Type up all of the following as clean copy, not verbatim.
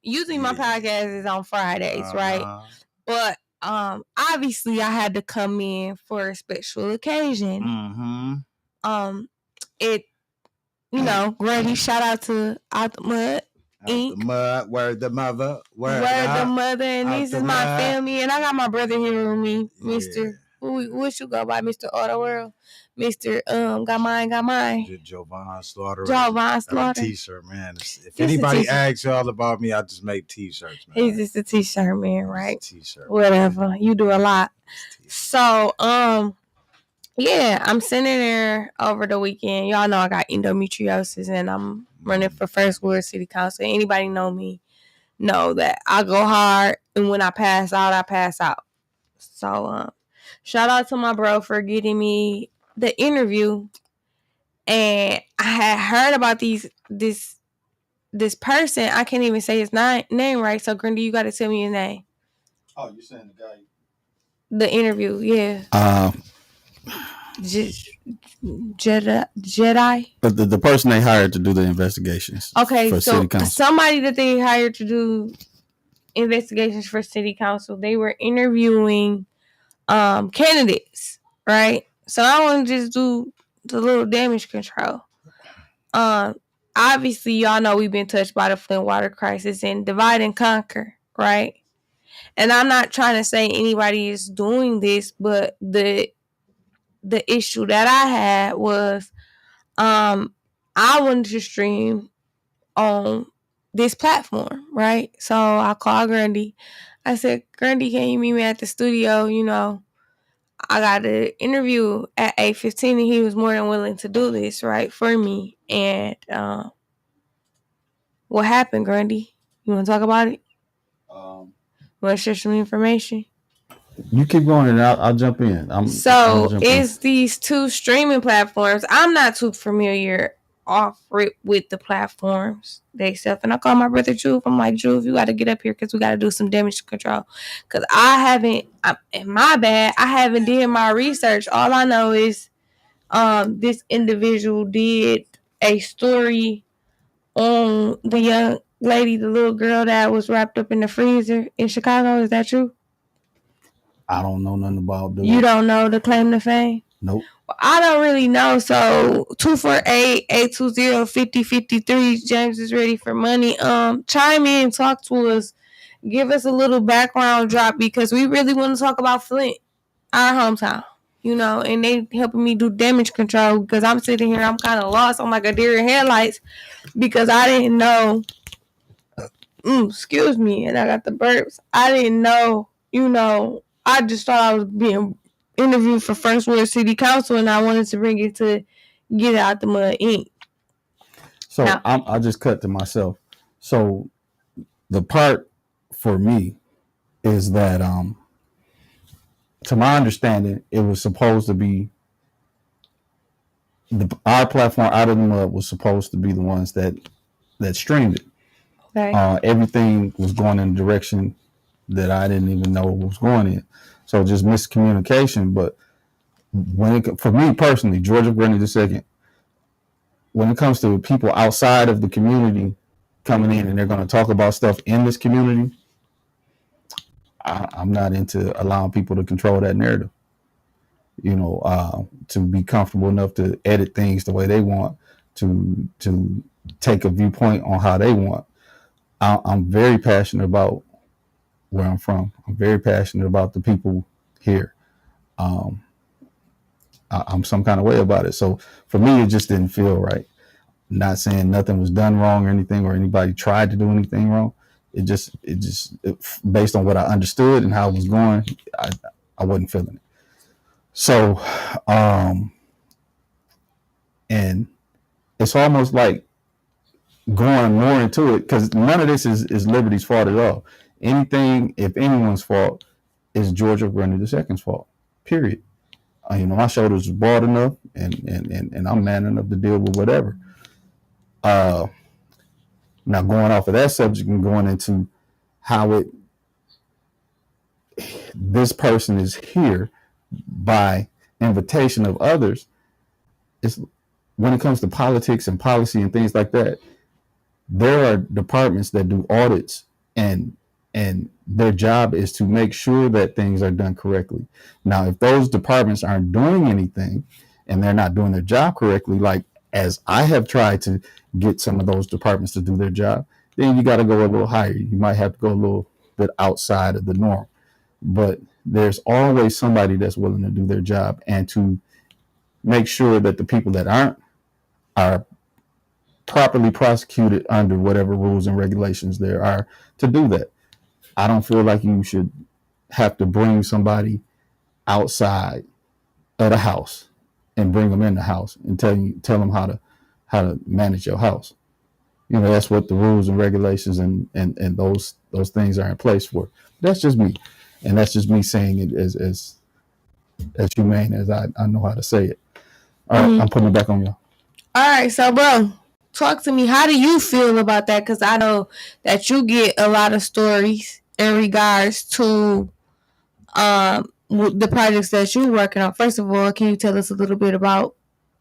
Usually my podcast is on Fridays, right? But obviously I had to come in for a special occasion. Mm-hmm. It, Grady, shout out to Out the Mud. Out the mud, word the mother, word the mother, and this is my family, and I got my brother here with me, Mr. What you go by, Mr. Auto World, Mr. Got mine. Jovan Slaughter. Jovan Slaughter. T-shirt, man. If anybody asks y'all about me, I just make T-shirts, man. He's just a T-shirt man, right? T-shirt. Whatever. Man. You do a lot. So, yeah, I'm sitting there over the weekend. Y'all know I got endometriosis, and I'm running for First Ward City Council. Anybody know me? Know that I go hard, and when I pass out, I pass out. So, shout out to my bro for getting me the interview. And I had heard about this person. I can't even say his name right. So, Grindy, you got to tell me his name. Oh, you're saying the guy? The interview, yeah. Jedi. But the person they hired to do the investigations. Okay, for so city council. Somebody that they hired to do investigations for city council, they were interviewing candidates, right? So I want to just do the little damage control. Obviously, y'all know we've been touched by the Flint water crisis and divide and conquer, right? And I'm not trying to say anybody is doing this, but the issue that I had was I wanted to stream on this platform, right? So I called Grundy. I said, Grundy, can you meet me at the studio? I got an interview at 8:15, and he was more than willing to do this, right, for me. And what happened, Grundy? You want to talk about it? You want to share some information? You keep going, and I'll jump in. It's these two streaming platforms. I'm not too familiar with the platforms themselves, and I call my brother Juve. I'm like, Juve, you got to get up here because we got to do some damage control. Because my bad, I haven't did my research. All I know is this individual did a story on the young lady, the little girl that was wrapped up in the freezer in Chicago. Is that true? I don't know nothing about that. You don't know the claim to fame? Nope. Well, I don't really know. So 248-820-5053. James is ready for money. Chime in, talk to us, give us a little background drop because we really want to talk about Flint, our hometown. And they helping me do damage control because I'm sitting here, I'm kind of lost. I'm like a deer in headlights because I didn't know. Excuse me, and I got the burps. I didn't know. I just thought I was being interviewed for First Ward City Council, and I wanted to bring it to Get Out the Mud Inc. So I just cut to myself. So the part for me is that, to my understanding, it was supposed to be our platform, Out of the Mud, was supposed to be the ones that streamed it. Okay. Everything was going in a direction that I didn't even know it was going in. So just miscommunication. But for me personally, Georgia Grenny II, when it comes to people outside of the community coming in and they're going to talk about stuff in this community, I'm not into allowing people to control that narrative. To be comfortable enough to edit things the way they want, to take a viewpoint on how they want. I'm very passionate about where I'm from. I'm very passionate about the people here. I'm some kind of way about it. So for me, it just didn't feel right. Not saying nothing was done wrong or anything, or anybody tried to do anything wrong. It just based on what I understood and how it was going, I wasn't feeling it. So, and it's almost like going more into it because none of this is Liberty's fault at all. Anything, if anyone's fault, is Georgia Grenny II's fault. Period. My shoulders are broad enough, and I'm man enough to deal with whatever. Now going off of that subject and going into how this person is here by invitation of others, it's when it comes to politics and policy and things like that, There are departments that do audits, and their job is to make sure that things are done correctly. Now, if those departments aren't doing anything and they're not doing their job correctly, like as I have tried to get some of those departments to do their job, then you got to go a little higher. You might have to go a little bit outside of the norm. But there's always somebody that's willing to do their job and to make sure that the people that aren't are properly prosecuted under whatever rules and regulations there are to do that. I don't feel like you should have to bring somebody outside of the house and bring them in the house and tell them how to manage your house. You know, that's what the rules and regulations and those things are in place for. That's just me. And that's just me saying it as humane as I know how to say it. All right, I'm putting it back on you. All right, so bro, talk to me. How do you feel about that? Because I know that you get a lot of stories in regards to the projects that you're working on. First of all, can you tell us a little bit about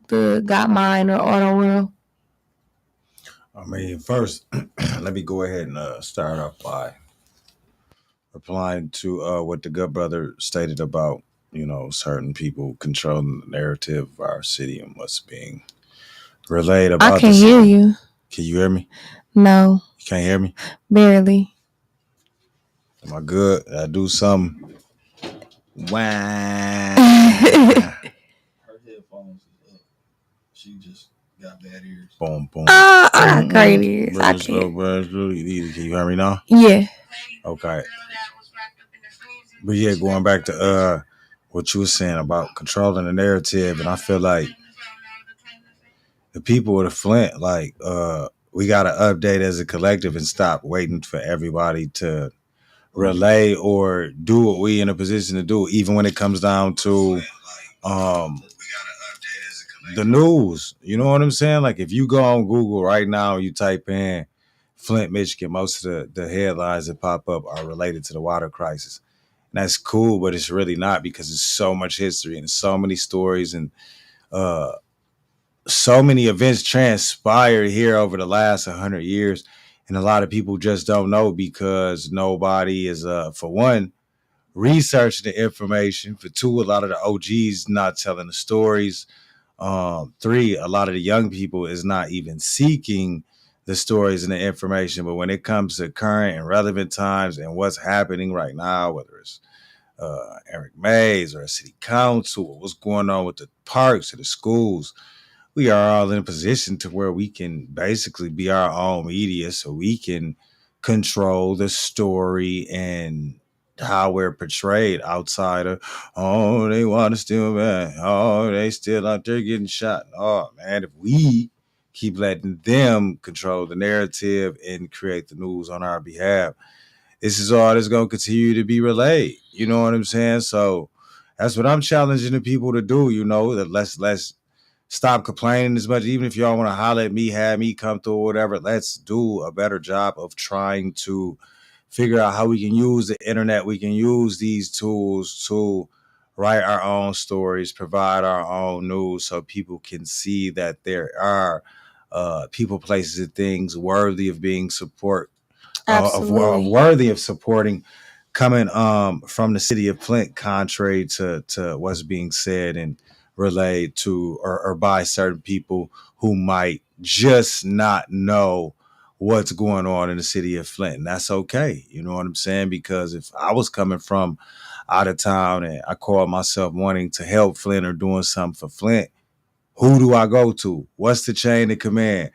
the Got Mine or Auto World? I mean, first, let me go ahead and start off by replying to what the good brother stated about, certain people controlling the narrative of our city and what's being relayed about. I can hear you. Can you hear me? No. You can't hear me? Barely. Am I good? Did I do something? Wow. Her headphones is up. She just got bad ears. Boom, boom. I got great ears. I Can you hear me now? Yeah. Okay. But yeah, going back to what you were saying about controlling the narrative, and I feel like the people of the Flint, like we gotta update as a collective and stop waiting for everybody to relay or do what we in a position to do, even when it comes down to the news. You know what I'm saying? Like if you go on Google right now and you type in Flint, Michigan, most of the headlines that pop up are related to the water crisis. And that's cool, but it's really not, because there's so much history and so many stories and so many events transpired here over the last 100 years. And a lot of people just don't know because nobody is, for one, researching the information. For two, a lot of the OGs not telling the stories. Three, a lot of the young people is not even seeking the stories and the information. But when it comes to current and relevant times and what's happening right now, whether it's Eric Mays or a city council or what's going on with the parks or the schools, we are all in a position to where we can basically be our own media, so we can control the story and how we're portrayed outside of, oh, they want to steal back. Oh, they still out there getting shot. Oh, man, if we keep letting them control the narrative and create the news on our behalf, this is all that's going to continue to be relayed. You know what I'm saying? So that's what I'm challenging the people to do, that let's stop complaining as much. Even if y'all want to holler at me, have me come through or whatever, let's do a better job of trying to figure out how we can use the internet. We can use these tools to write our own stories, provide our own news, so people can see that there are people, places, and things worthy of being worthy of supporting, coming from the city of Flint, contrary to what's being said and relayed to or by certain people who might just not know what's going on in the city of Flint. And that's okay. You know what I'm saying? Because if I was coming from out of town and I called myself wanting to help Flint or doing something for Flint, who do I go to? What's the chain of command?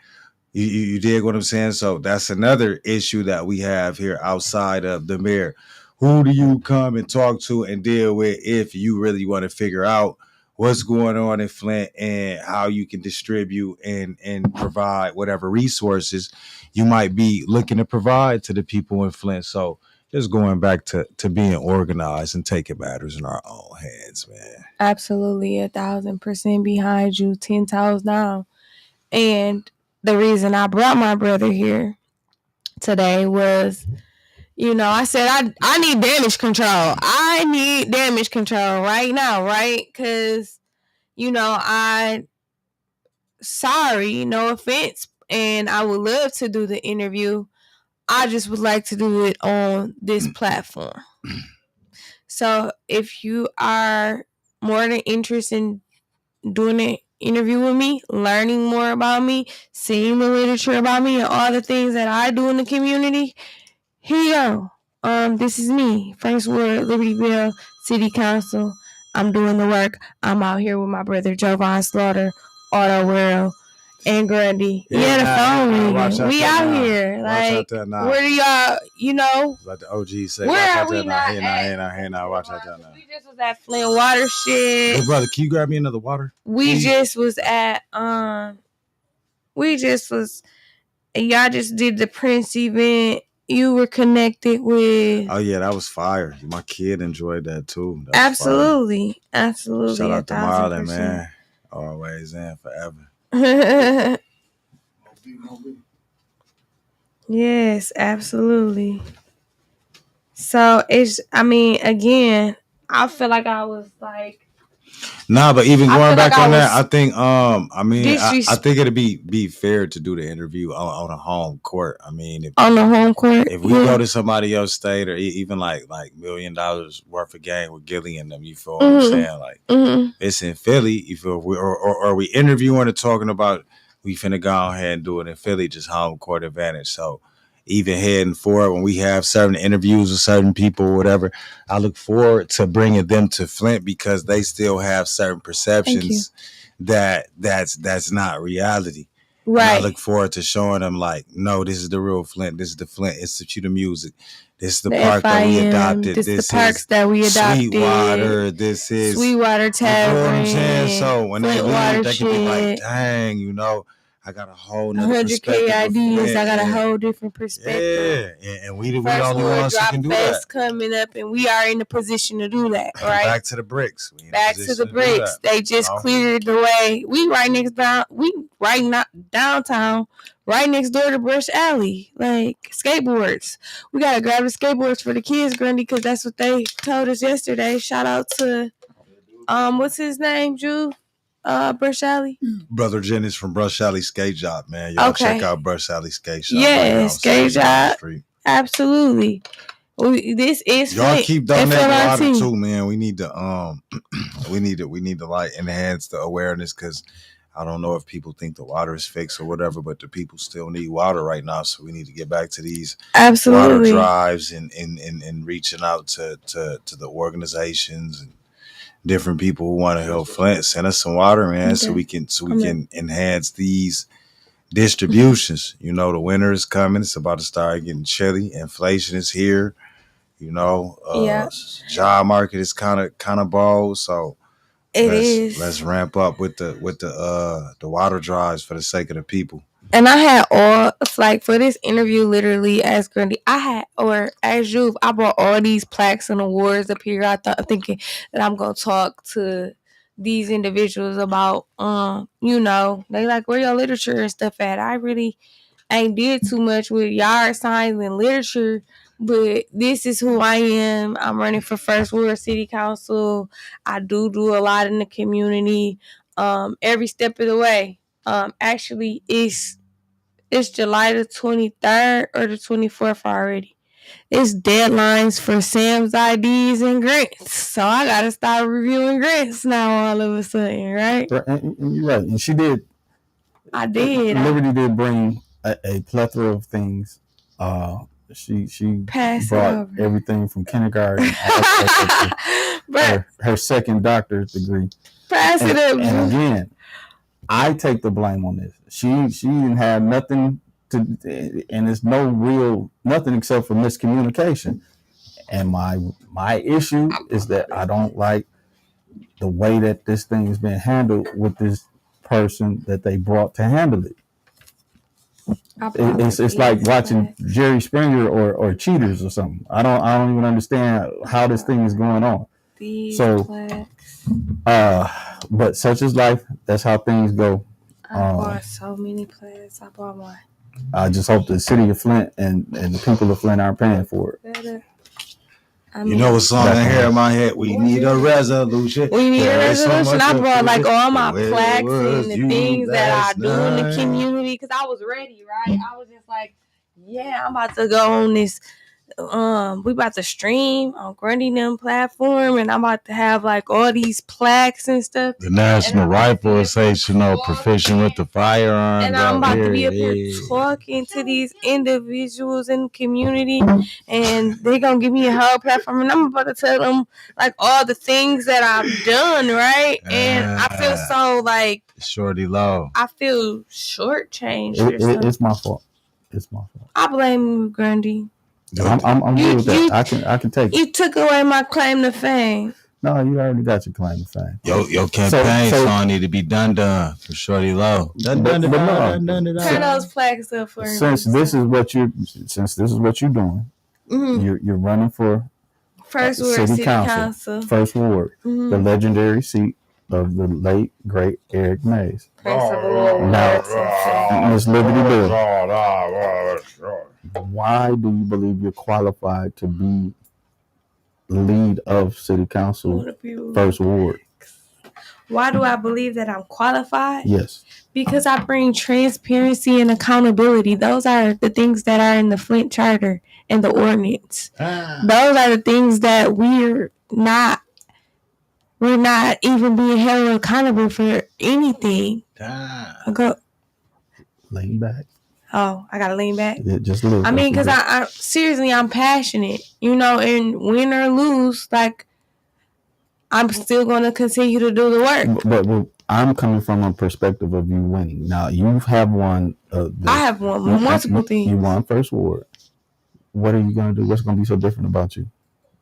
You dig what I'm saying? So that's another issue that we have here outside of the mayor. Who do you come and talk to and deal with if you really want to figure out what's going on in Flint and how you can distribute and provide whatever resources you might be looking to provide to the people in Flint? So just going back to being organized and taking matters in our own hands, man. Absolutely, 1,000% behind you, 10 toes down. And the reason I brought my brother here today was, I said I need damage control. I need damage control right now, right? Because, sorry, no offense, and I would love to do the interview. I just would like to do it on this platform. So if you are more than interested in doing an interview with me, learning more about me, seeing the literature about me, and all the things that I do in the community, here you go. This is me, First Ward, Libertyville City Council. I'm doing the work. I'm out here with my brother Jovan Slaughter, Auto World, and Grundy. Yeah, the phone ringing. We out here. Like, where do y'all, like the OG say, where watch are out we there now. not Hey now, watch out there now. We just was at Flint Water shit. Hey brother, can you grab me another water? We just was at y'all just did the Prince event. You were connected with. Oh yeah, that was fire. My kid enjoyed that too. That absolutely. Absolutely. Shout out to Marlon, man. Always and forever. Yes, absolutely. So again, I feel like I was like. Nah, but even going back on that, I think I think it'd be fair to do the interview on a home court. I mean, on the home court, if we go to somebody else's state or even like $1 million worth of game with Gilly and them, you feel what I'm saying? Like it's in Philly, you feel, or we interviewing or talking about, we finna go ahead and do it in Philly, just home court advantage. So even heading forward when we have certain interviews with certain people or whatever, I look forward to bringing them to Flint because they still have certain perceptions that's not reality. Right. And I look forward to showing them like, no, this is the real Flint. This is the Flint Institute of Music. This is the park that we adopted. This is the parks that we adopted. Sweetwater. This is Sweetwater Tavern. You know what I'm saying? So when they leave, they can be like, dang, I got a whole nother perspective. 100K ideas. I got a whole different perspective. Yeah, and we the only ones who can do that. Coming up, and we are in the position to do that. Right. Back to the bricks. Back to the bricks. They just cleared the way. We right downtown, right next door to Brush Alley. Like skateboards. We gotta grab the skateboards for the kids, Grundy, because that's what they told us yesterday. Shout out to what's his name, Drew? Brush Alley. Brother Jennings from Brush Alley Skate Shop, man. Y'all check out Brush Alley Skate Shop. Yeah, Skate Shop. Absolutely. This is y'all keep donating water too, man. We need to we need to like enhance the awareness because I don't know if people think the water is fixed or whatever, but the people still need water right now. So we need to get back to these water drives and reaching out to the organizations and different people who want to help Flint. Send us some water, man, so we can enhance these distributions. The winter is coming. It's about to start getting chilly. Inflation is here. Job market is kind of bold. So let's ramp up with the water drives for the sake of the people. And I had for this interview, literally as Grundy, as Juve, I brought all these plaques and awards up here. Thinking that I'm gonna talk to these individuals about, they like, where your literature and stuff at. I really ain't did too much with yard signs and literature, but this is who I am. I'm running for First Ward City Council. I do a lot in the community, every step of the way. Actually, it's July the 23rd or the 24th already. It's deadlines for Sam's IDs and grants. So I got to start reviewing grants now all of a sudden, right? And you're right. And she did. I did. Liberty did bring a plethora of things. She brought everything from kindergarten to her second doctorate degree. Pass it up. And again, I take the blame on this. She didn't have nothing to, and it's nothing except for miscommunication. And my issue is that I don't like the way that this thing has been handled with this person that they brought to handle it. It's like watching Jerry Springer or Cheaters or something. I don't even understand how this thing is going on. But such is life. That's how things go. I bought so many plaques. I bought one. I just hope the city of Flint and the people of Flint aren't paying for it. I You know what song I hear in my head? We need a resolution. We need a resolution. I brought like all my Where plaques was and the you things that I last do in the night? community because I was ready, right? I was just like, yeah, I'm about to go on this. We about to stream on Grundy Them platform, and I'm about to have like all these plaques and stuff. The National Rifle Association, proficient with the firearms. And I'm about to be up here talking to these individuals in the community, and they're gonna give me a whole platform, and I'm about to tell them like all the things that I've done, right? And I feel so like Shorty Low. I feel shortchanged. It's my fault. It's my fault. I blame you, Grundy. I'm good with that. I can take it. You took away my claim to fame. No, you already got your claim to fame. Your campaign song need to be done for Shorty Low. Turn those flags up for me. Since this is what you're doing, you're running for First Ward City Council. First Ward, the legendary seat of the late great Eric Mays. Now, Miss Liberty Bill, why do you believe you're qualified to be lead of City Council First Ward? Why do I believe that I'm qualified? Yes. Because I bring transparency and accountability. Those are the things that are in the Flint Charter and the ordinance. Those are the things that we're not even being held accountable for anything. Lean back. Oh, I gotta lean back. Yeah, just a little. I mean, because I seriously, I'm passionate, and win or lose, like I'm still gonna continue to do the work. But I'm coming from a perspective of you winning. Now you have won. I have won multiple things. You won First Ward. What are you gonna do? What's gonna be so different about you?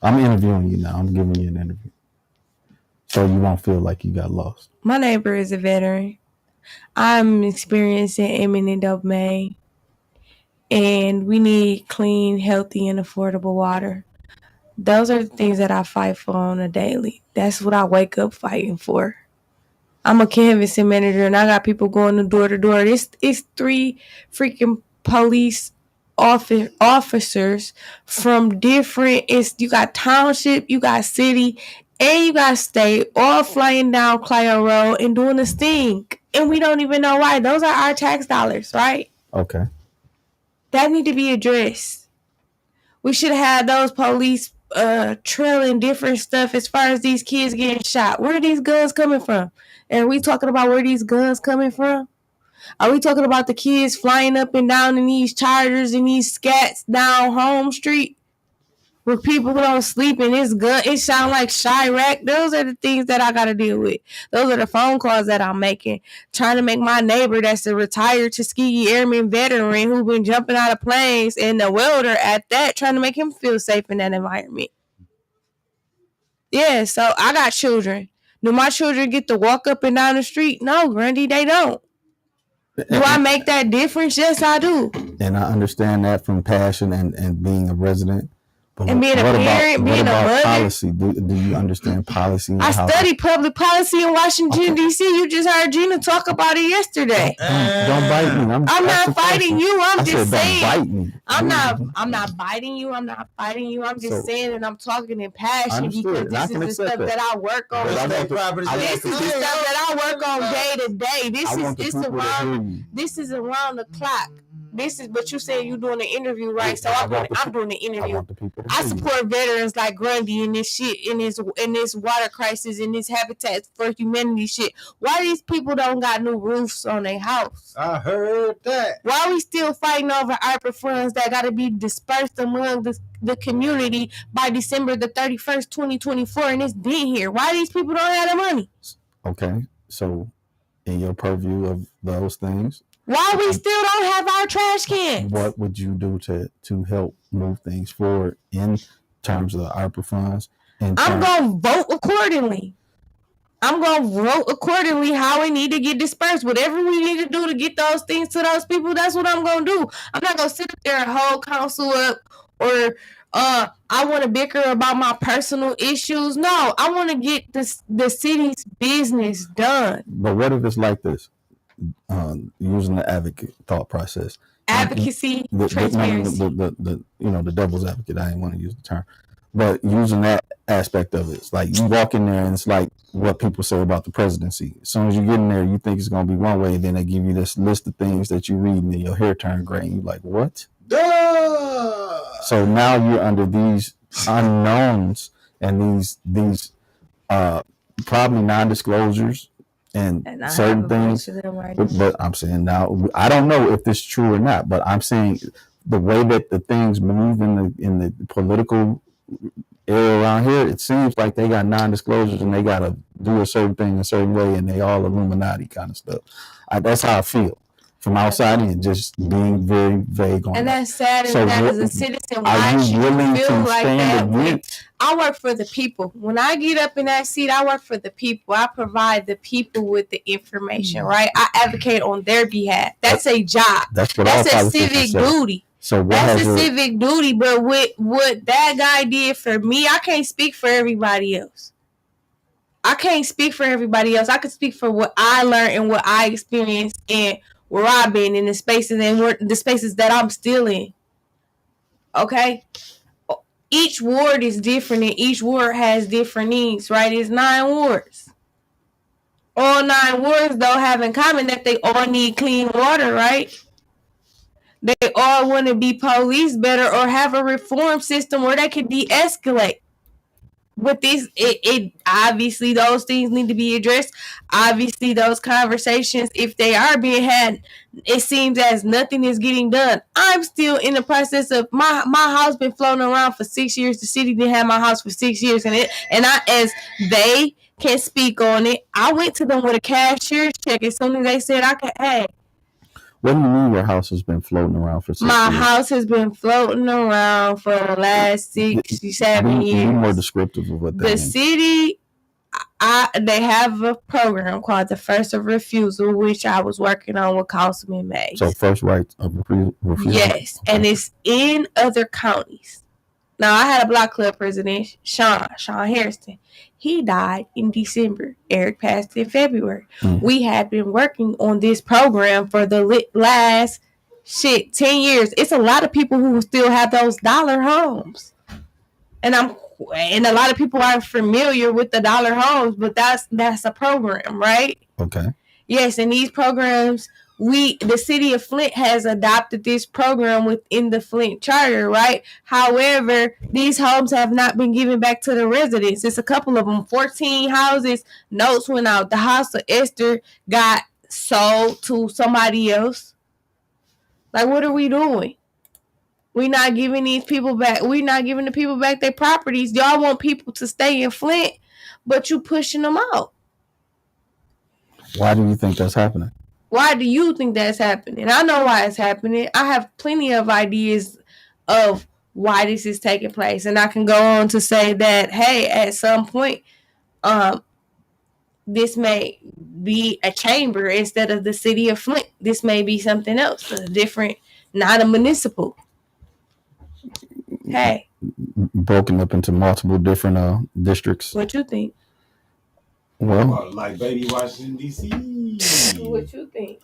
I'm interviewing you now. I'm giving you an interview, so you won't feel like you got lost. My neighbor is a veteran. I'm experiencing eminent domain, and we need clean, healthy, and affordable water. Those are the things that I fight for on a daily. That's what I wake up fighting for. I'm a canvassing manager, and I got people going door to door. It's 3 freaking police officers from different. You got township, you got city, and you got state, all flying down Clio Road and doing the sting, and we don't even know why. Those are our tax dollars, right? Okay. That need to be addressed. We should have had those police trailing different stuff as far as these kids getting shot. Where are these guns coming from? And are we talking about where these guns coming from? Are we talking about the kids flying up and down in these Chargers and these scats down Home Street where people don't sleep and it sound like Chirac? Those are the things that I got to deal with. Those are the phone calls that I'm making, trying to make my neighbor that's a retired Tuskegee Airman veteran who been jumping out of planes and the welder at that, trying to make him feel safe in that environment. Yeah, so I got children. Do my children get to walk up and down the street? No, Grundy, they don't. Do I make that difference? Yes, I do. And I understand that from passion and being a resident. But and being a parent, being a mother. Policy? Do you understand policy? I studied public policy in Washington, D.C. You just heard Gina talk about it yesterday. Don't bite me. I'm not fighting you. I'm just saying. Don't bite me. I'm not biting you. I'm not fighting you. I'm just saying that I'm talking in passion because this is the stuff that I work on. This is the stuff that I work on day to day. This is around the clock. But you saying you're doing an interview, right? So I'm doing an interview. I support veterans like Grundy in this shit, in this water crisis, in this Habitat for Humanity shit. Why these people don't got new roofs on their house? I heard that. Why are we still fighting over ARPA funds that got to be dispersed among the community by December the 31st, 2024, and it's been here? Why these people don't have the money? Okay, so in your purview of those things, why we still don't have our trash cans? What would you do to help move things forward in terms of the ARPA funds? I'm going to vote accordingly. How we need to get dispersed. Whatever we need to do to get those things to those people, that's what I'm going to do. I'm not going to sit up there and hold council up or I want to bicker about my personal issues. No, I want to get the city's business done. But what if it's like this? Using the advocate thought process, advocacy, transparency. The devil's advocate. I didn't want to use the term. But using that aspect of it, it's like you walk in there and it's like what people say about the presidency. As soon as you get in there, you think it's going to be one way, then they give you this list of things that you read and then your hair turn gray and you're like, what? Duh! So now you're under these unknowns and these probably non-disclosures and certain things. But I'm saying now, I don't know if this is true or not, but I'm saying the way that the things move in the political area around here, it seems like they got non-disclosures and they got to do a certain thing a certain way, and they all Illuminati kind of stuff. That's how I feel from outside in, just being very vague on and that. that's sad. So that as a citizen, why should you feel like that? I work for the people. When I get up in that seat, I work for the people. I provide the people with the information, right? I advocate on their behalf. That's a job. That's a civic duty. So that's a civic duty. But with what that guy did for me, I can't speak for everybody else. I can't speak for everybody else. I can speak for what I learned and what I experienced and where I've been in the spaces and the spaces that I'm still in. Okay? Each ward is different and each ward has different needs, right? It's 9 wards. All 9 wards, though, have in common that they all need clean water, right? They all want to be policed better or have a reform system where they can de-escalate. With this, it obviously those things need to be addressed. Obviously, those conversations, if they are being had, it seems as nothing is getting done. I'm still in the process of my house been floating around for 6 years. The city didn't have my house for 6 years, and I as they can speak on it. I went to them with a cashier's check as soon as they said I could. Hey. What do you mean your house has been floating around for 6 years? My house has been floating around for the last 6-7 years. Be more descriptive of what that means. The city, they have a program called the First of Refusal, which I was working on with Councilman Mays. So first right of refusal? Yes, okay. And it's in other counties. Now, I had a block club president, Sean Harrison. He died in December. Eric passed in February. We had been working on this program for the last 10 years. It's a lot of people who still have those dollar homes. And a lot of people aren't familiar with the dollar homes, but that's a program, right? Okay. Yes, and these programs, the city of Flint has adopted this program within the Flint charter, right? However, these homes have not been given back to the residents. It's a couple of them, 14 houses. Notes went out. The house of Esther got sold to somebody else. Like, what are we doing? We're not giving these people back. We're not giving the people back their properties. Y'all want people to stay in Flint, but you pushing them out. Why do you think that's happening? Why do you think that's happening? I know why it's happening. I have plenty of ideas of why this is taking place. And I can go on to say that, hey, at some point, this may be a chamber instead of the city of Flint. This may be something else, a different, not a municipal. Hey. Broken up into multiple different districts. What you think? Well, like baby Washington, D.C. What you think?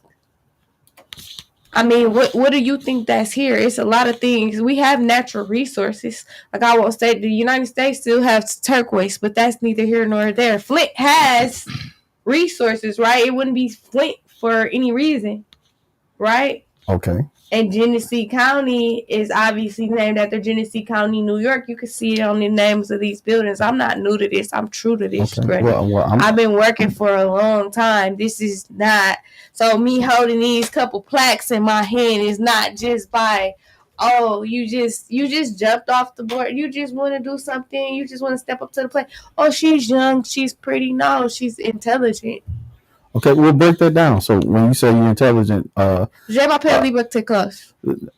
I mean, what do you think that's here? It's a lot of things. We have natural resources. Like I will say, the United States still has turquoise, but that's neither here nor there. Flint has resources, right? It wouldn't be Flint for any reason, right? Okay. And Genesee County is obviously named after Genesee County, New York. You can see it on the names of these buildings. I'm not new to this. I'm true to this. Okay. I've been working for a long time. This is not... So me holding these couple plaques in my hand is not just by, oh, you just jumped off the board. You just want to do something. You just want to step up to the plate. Oh, she's young. She's pretty. No, she's intelligent. Okay, we'll break that down. So when you say you're intelligent, je m'appelle Liberté.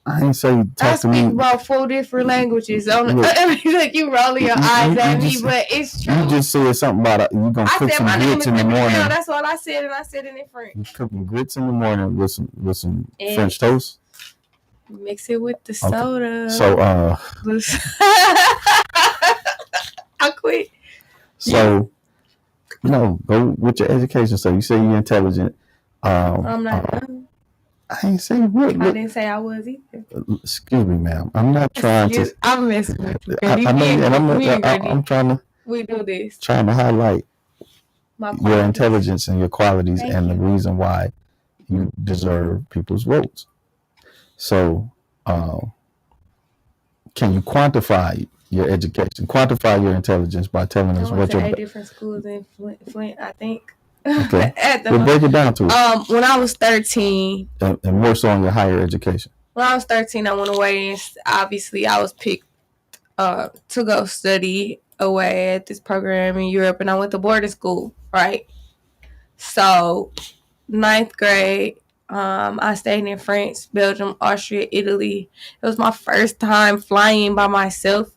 I ain't say talk to me. I speak about 4 different languages. Like you rolling your eyes at me, but it's true. You just said something about you gonna cook some grits in the morning. That's all I said, and I said it in French. You cooking grits in the morning with some French toast. Mix it with the soda. So I quit. So. No, go with your education. So you say you're intelligent. I'm not. I ain't saying what. I didn't say I was either. Excuse me, ma'am. I'm not trying to. I'm messing with you. I know, and I'm trying to. We do this. Trying to highlight your intelligence and your qualities and the reason why you deserve people's votes. So, can you quantify your education, quantify your intelligence by telling us what your 8 different schools in Flint, I think. Okay. We'll break it down to it. When I was 13. And more so on your higher education. When I was 13, I went away, and obviously I was picked to go study away at this program in Europe, and I went to boarding school, right? So, 9th grade, I stayed in France, Belgium, Austria, Italy. It was my first time flying by myself,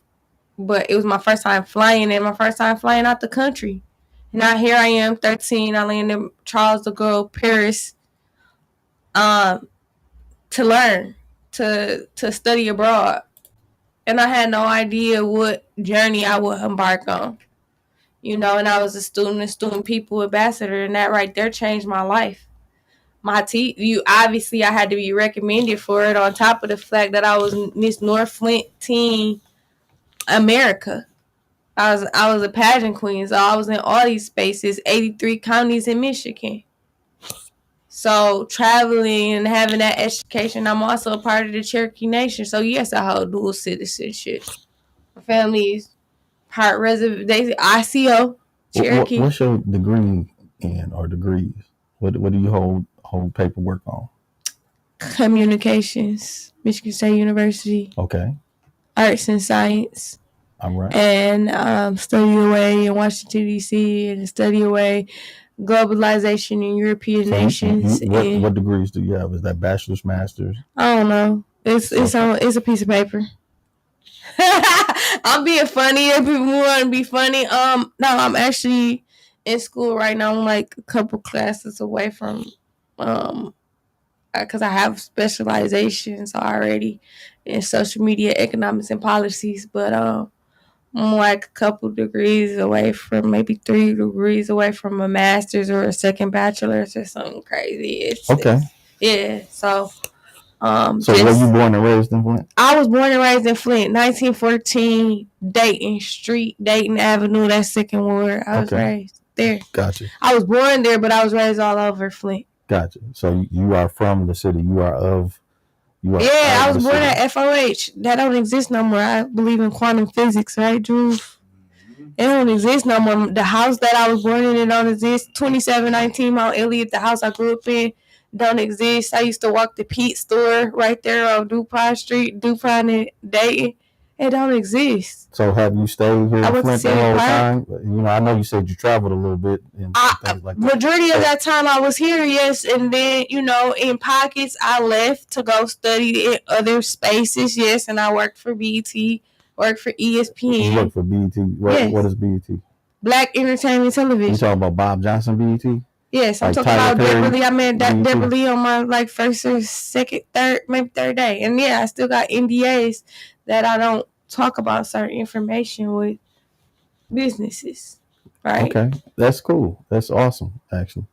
but it was my first time flying and my first time flying out the country. Now here I am, 13. I landed in Charles de Gaulle, Paris, to learn, to study abroad. And I had no idea what journey I would embark on. You know, and I was a student people ambassador, and that right there changed my life. I had to be recommended for it, on top of the fact that I was Miss North Flint Teen America. I was a pageant queen, so I was in all these spaces, 83 counties in Michigan. So traveling and having that education, I'm also a part of the Cherokee Nation. So yes, I hold dual citizenship. My family's part resident, ICO, Cherokee. What's your degree in, or degrees? What do you hold paperwork on? Communications, Michigan State University. Okay. Arts and science. All right. And study away in Washington, D.C. and study away globalization in European nations. What degrees do you have? Is that bachelor's, master's? I don't know. It's a piece of paper. I'm being funny. If people want to be funny, no, I'm actually in school right now. I'm like a couple classes away from, because I have specializations already in social media, economics, and policies. But I'm like a couple degrees away from, maybe 3 degrees away from a master's or a second bachelor's or something crazy. Yeah. So. So were you born and raised in Flint? I was born and raised in Flint, 1914 Dayton Street, Dayton Avenue, that's Second Ward. I was raised there. Gotcha. I was born there, but I was raised all over Flint. Gotcha. So you are from the city. I was born at FOH. That don't exist no more. I believe in quantum physics, right, Drew? It don't exist no more. The house that I was born in, it don't exist. 2719 Mount Elliott, the house I grew up in, don't exist. I used to walk the Pete store right there on DuPont Street, DuPont and Dayton. It don't exist. So have you stayed here in Flint the whole time? You know, I know you said you traveled a little bit and things like that. Majority of that time I was here, yes. And then, you know, in pockets, I left to go study in other spaces, yes. And I worked for BET, worked for ESPN. You worked for BET? What is BET? Black Entertainment Television. You talking about Bob Johnson BET? Yes, I'm talking about Deborah. I met Deborah on my first or second, third day. And yeah, I still got NDAs that I don't talk about certain information with businesses. Right? Okay. That's cool. That's awesome, actually.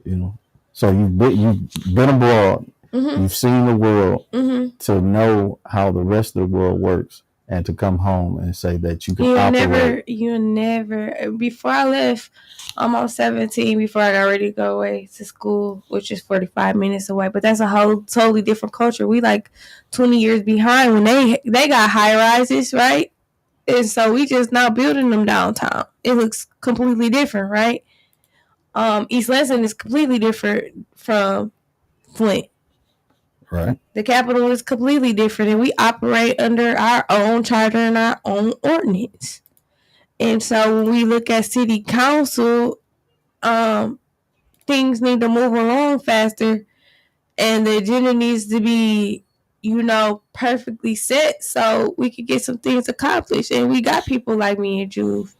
You know. So you've been abroad, you've seen the world, to know how the rest of the world works, and to come home and say that you can operate. You never, before I left, I'm 17, before I got ready to go away to school, which is 45 minutes away. But that's a whole totally different culture. We like 20 years behind when they got high rises, right? And so we just now building them downtown. It looks completely different, right? East Lansing is completely different from Flint. Right. The capital is completely different, and we operate under our own charter and our own ordinance. And so when we look at city council, things need to move along faster, and the agenda needs to be, you know, perfectly set so we could get some things accomplished. And we got people like me and Juve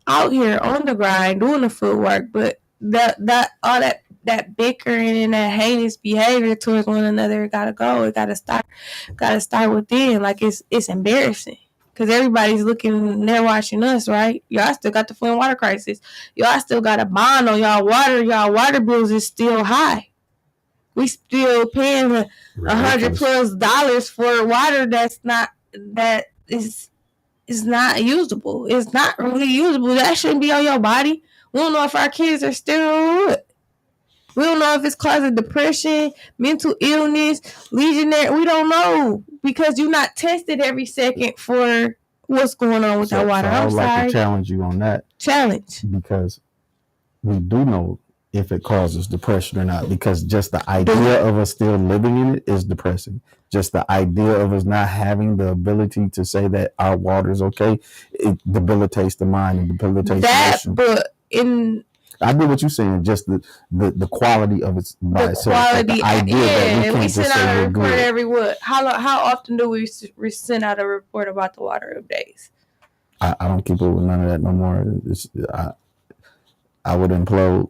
out here on the grind doing the footwork, but that bickering and that heinous behavior towards one another gotta go. It gotta start within. Like it's embarrassing because everybody's looking, they're watching us, right? Y'all still got the Flint water crisis. Y'all still got a bond on y'all water. Y'all water bills is still high. We still paying $100+ for water that is not usable. It's not really usable. That shouldn't be on your body. We don't know if our kids are still. We don't know if it's causing depression, mental illness, legionnaire. We don't know because you're not tested every second for what's going on with that water. I would like to challenge you on that. Challenge. Because we do know if it causes depression or not, because just the idea of us still living in it is depressing. Just the idea of us not having the ability to say that our water is okay, it debilitates the mind and debilitates the emotion. But I get what you're saying, just the quality of it by itself. Quality, the idea that we can't just say we're good. Every what? How often do we send out a report about the water updates? I don't keep up with none of that no more. I would implode.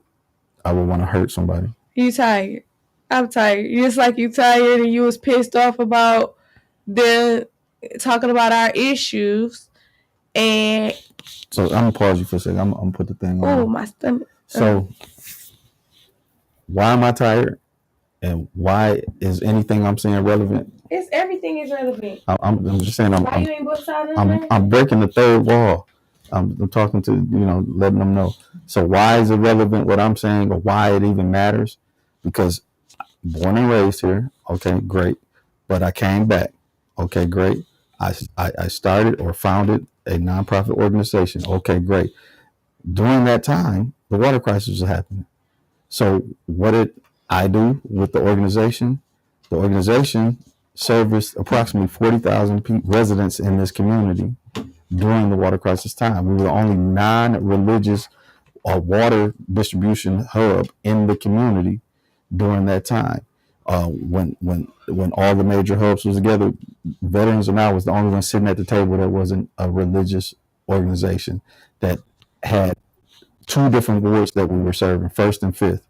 I would want to hurt somebody. You tired? I'm tired. Just like you tired and you was pissed off about the talking about our issues. And so I'm gonna pause you for a second. I'm gonna put the thing on. Oh, my stomach. So why am I tired? And why is anything I'm saying relevant? It's everything is relevant. I'm just saying why you ain't both sides I'm breaking the third wall. I'm talking to, letting them know. So why is it relevant what I'm saying, or why it even matters? Because born and raised here, okay, great. But I came back, okay, great. I started or founded a nonprofit organization, okay, great. During that time, the water crisis was happening. So what did I do with the organization? The organization serviced approximately 40,000 residents in this community during the water crisis time. We were the only non-religious water distribution hub in the community during that time. When all the major hubs was together, Veterans and I was the only one sitting at the table that wasn't a religious organization that had 2 different wards that we were serving, 1st and 5th.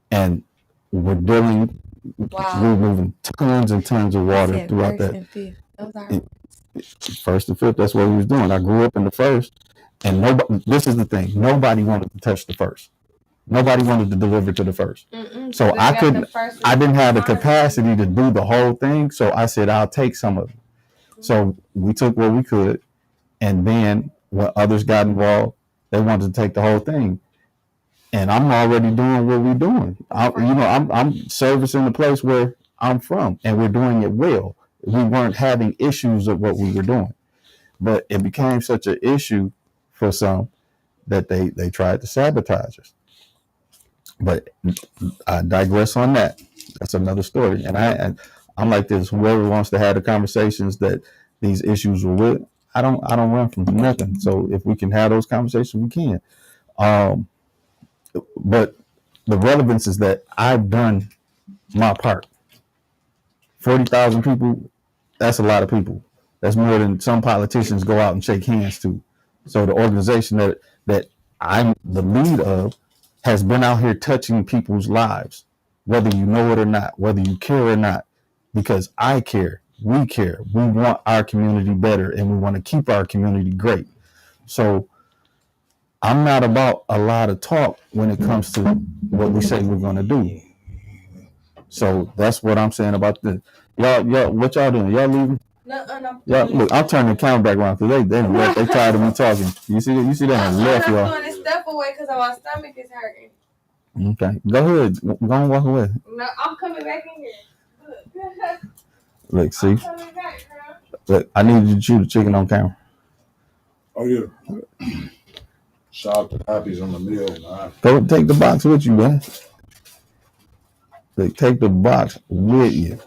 And we're moving tons and tons of water throughout that. 1st and 5th, that's what we was doing. I grew up in the 1st, and this is the thing, nobody wanted to touch the 1st. Nobody wanted to deliver to the 1st. So I didn't have the capacity to do the whole thing, so I said, I'll take some of it. So we took what we could, and then when others got involved, they wanted to take the whole thing. And I'm already doing what we're doing. I'm servicing the place where I'm from, and we're doing it well. We weren't having issues of what we were doing, but it became such an issue for some that they tried to sabotage us. But I digress on that. That's another story. And I'm like this. Whoever wants to have the conversations that these issues were with, I don't run from nothing. So if we can have those conversations, we can. But the relevance is that I've done my part. 40,000 people, that's a lot of people. That's more than some politicians go out and shake hands to. So the organization that I'm the lead of has been out here touching people's lives, whether you know it or not, whether you care or not, because I care, we care. We want our community better, and we want to keep our community great. So I'm not about a lot of talk when it comes to what we say we're going to do. So that's what I'm saying about this. Y'all, what y'all doing? Y'all leaving? Y'all, look, I'm turning the camera back around because they tired of me talking. You see that? I left, y'all. I'm throwing this stuff away because my stomach is hurting. Okay, go ahead. Go and walk away. No, I'm coming back in here. Look, see. I'm coming back, bro. Look, I need you to chew the chicken on camera. Oh yeah. Shout out to Happy's on the meal. Go take the box with you, man. Look, take the box with you.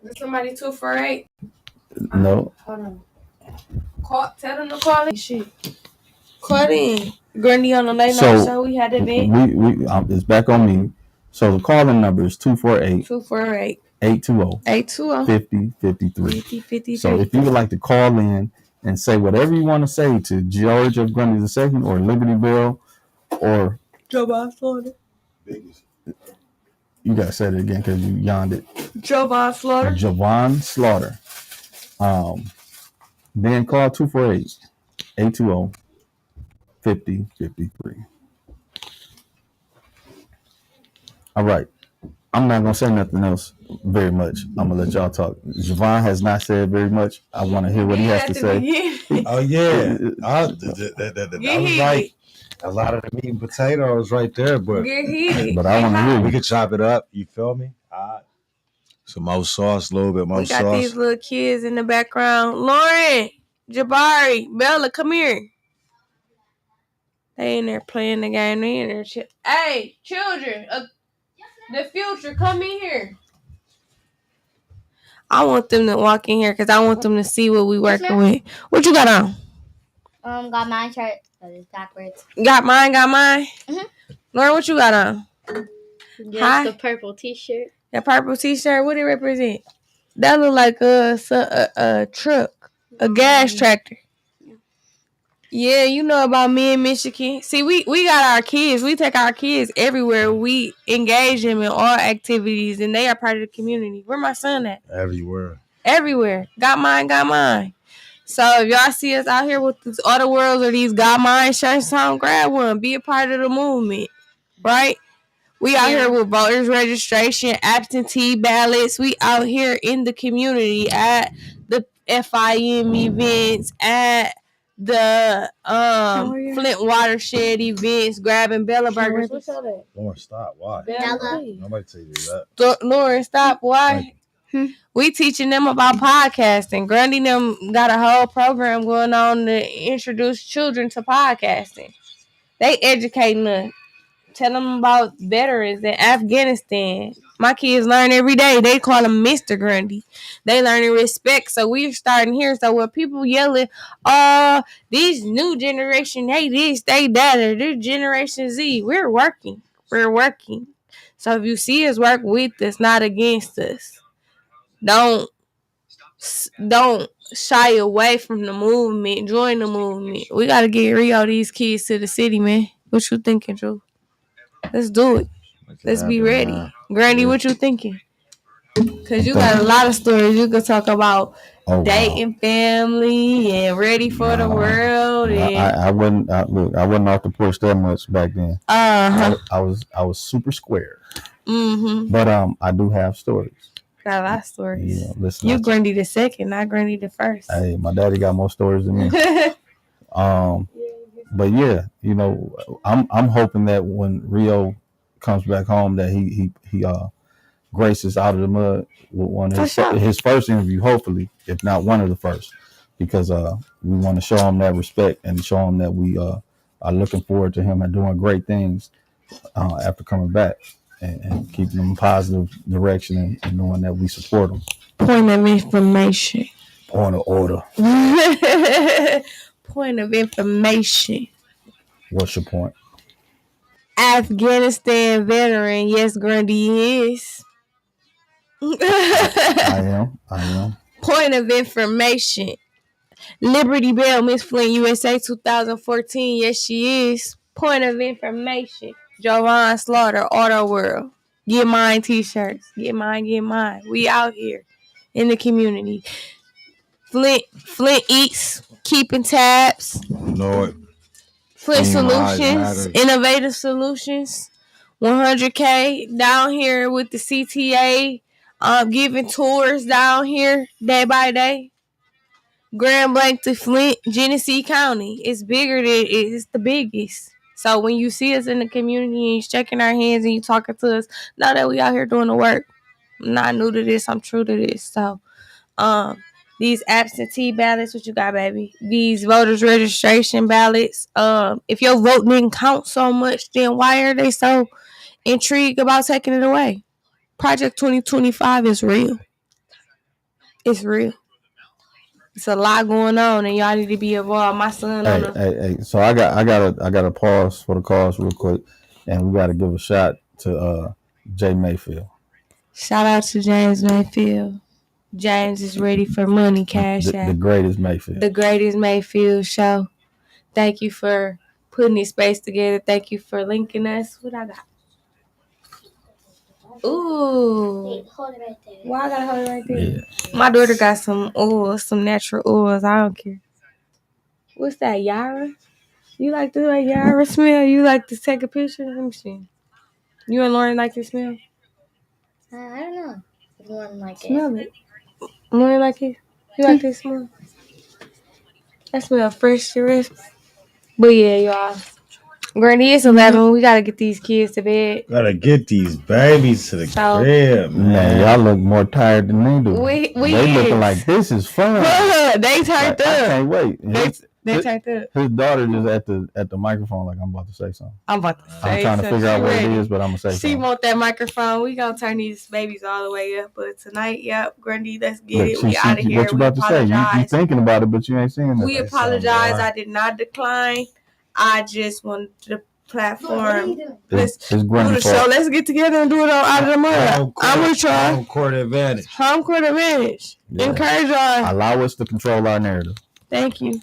Is somebody 2 for 8? No. Hold on. Tell them to call in. Shit. Call in. Grundy on the late night show. We had it in. It's back on me. So the calling number is 248 820 5053. So if you would like to call in and say whatever you want to say to George of Grundy II or Liberty Bell or Javon Slaughter. You got to say it again because you yawned it. Javon Slaughter. Then call 248 820 50, 53. All right. I'm not gonna say nothing else very much. I'm gonna let y'all talk. Javon has not said very much. I want to hear what he has to say. Oh yeah, that was like a lot of the meat and potatoes right there, but I want to hear we you. could chop it up. You feel me? Some more sauce, a little bit more We got sauce. these little kids in the background. Lauren, Jabari, Bella, come here. They in there playing the game. They in there. Hey, children of the future, come in here. I want them to walk in here because I want them to see what we working with. What you got on? Got my shirt, but it's backwards. Got mine. Mm-hmm. Lauren, what you got on? Just the purple t-shirt. That purple t-shirt, what it represent? That look like a truck, a gas tractor. Yeah, you know about me in Michigan. See, we got our kids. We take our kids everywhere. We engage them in all activities, and they are part of the community. Where my son at? Everywhere. Got mine. So if y'all see us out here with these Auto Worlds or these Got Mine shirts on, grab one. Be a part of the movement, right? We out here with voters registration, absentee ballots. We out here in the community at the FIM events, at the Flint watershed events, grabbing Bella burgers. What's all that? Lauren, stop. Why? Bella. Nobody tell you that. Lauren, stop. Why? We teaching them about podcasting. Grundy them got a whole program going on to introduce children to podcasting. They educating us. Tell them about veterans in Afghanistan. My kids learn every day. They call him Mr. Grundy. They learning respect. So we're starting here. So when people yelling, these new generation, they this, they that, or this Generation Z, we're working. So if you see us work with us, not against us. Don't shy away from the movement. Join the movement. We got to get Rio these kids to the city, man. What you thinking, Drew? Let's do it. Let's be ready. Granny, what you thinking? Because you got a lot of stories you could talk about. Dating family and ready for the world. And I wasn't off the porch that much back then. I was super square. Mm-hmm. But I do have stories. Got a lot of stories. Yeah, listen, you Grundy the second, not Grundy the first. Hey, my daddy got more stories than me. But yeah, you know, I'm hoping that when Rio comes back home that he graces out of the mud with one of his first interview, hopefully, if not one of the first, because we want to show him that respect and show him that we are looking forward to him and doing great things after coming back and keeping them in positive direction and knowing that we support them. Point of information. Point of order. Point of information. What's your point? Afghanistan veteran. Yes, Grundy is. I am. Point of information. Liberty Bell, Miss Flint, USA 2014. Yes, she is. Point of information. Jovan Slaughter, Auto World. Get mine t-shirts. Get mine. We out here in the community. Flint Eats, keeping tabs. Lord. Flint Solutions, Innovative Solutions. 100K down here with the CTA, giving tours down here day by day. Grand Blanc to Flint, Genesee County. It's bigger than it's the biggest. So when you see us in the community and you shaking our hands and you talking to us, know that we out here doing the work. I'm not new to this. I'm true to this. So, these absentee ballots, what you got, baby? These voters registration ballots. If your vote didn't count so much, then why are they so intrigued about taking it away? Project 2025 is real. It's real. It's a lot going on, and y'all need to be involved. My son. Hey. So I got a pause for the calls real quick, and we got to give a shout to Jay Mayfield. Shout out to James Mayfield. James is ready for money, cash out. The greatest Mayfield. The greatest Mayfield show. Thank you for putting this space together. Thank you for linking us. What I got? Ooh. Wait, hold it right there. Why I gotta hold it right there? Yeah. My daughter got some oils, some natural oils. I don't care. What's that, Yara? You like the way Yara smell? You like to take a picture? Let me see. You and Lauren like to smell? I don't know. If Lauren like Smell it. Lauren like it? You like this smell? That smell fresh to rest. But yeah, y'all. Granny, it's 11. We gotta get these kids to bed. Gotta get these babies to the crib, man. Y'all look more tired than they do. We they looking like this is fun. They turned up. I can't wait. They turned up. His daughter just at the microphone like I'm about to say something. I'm about to say I'm trying to figure out what it is, but I'm gonna say something. She want that microphone. We gonna turn these babies all the way up. But tonight, yep, Grundy, let's get it. We out of here. What you about to say? You thinking about it, but you ain't saying that. We apologize. I did not decline. I just wanted the platform. Let's do the show. Let's get together and do it out of the mud. I'm gonna try. Home court advantage. Home court advantage. Yeah. Encourage our. Allow us to control our narrative. Thank you.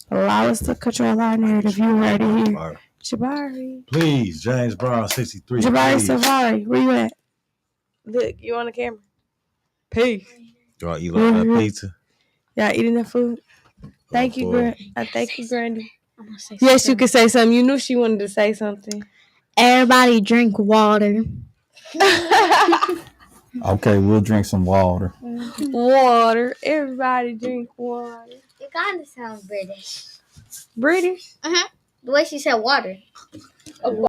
Allow us to control our narrative. You ready here? Jabari. Please, James Brown, 63. Jabari Savari, where you at? Look, you on the camera. Peace. You want to eat like that pizza? Y'all eating that food? Thank you, thank you, Grandy. Yes, you can say something. You knew she wanted to say something. Everybody drink water. Okay, we'll drink some water. Water. Everybody drink water. It kind of sounds British. British? The way she said water.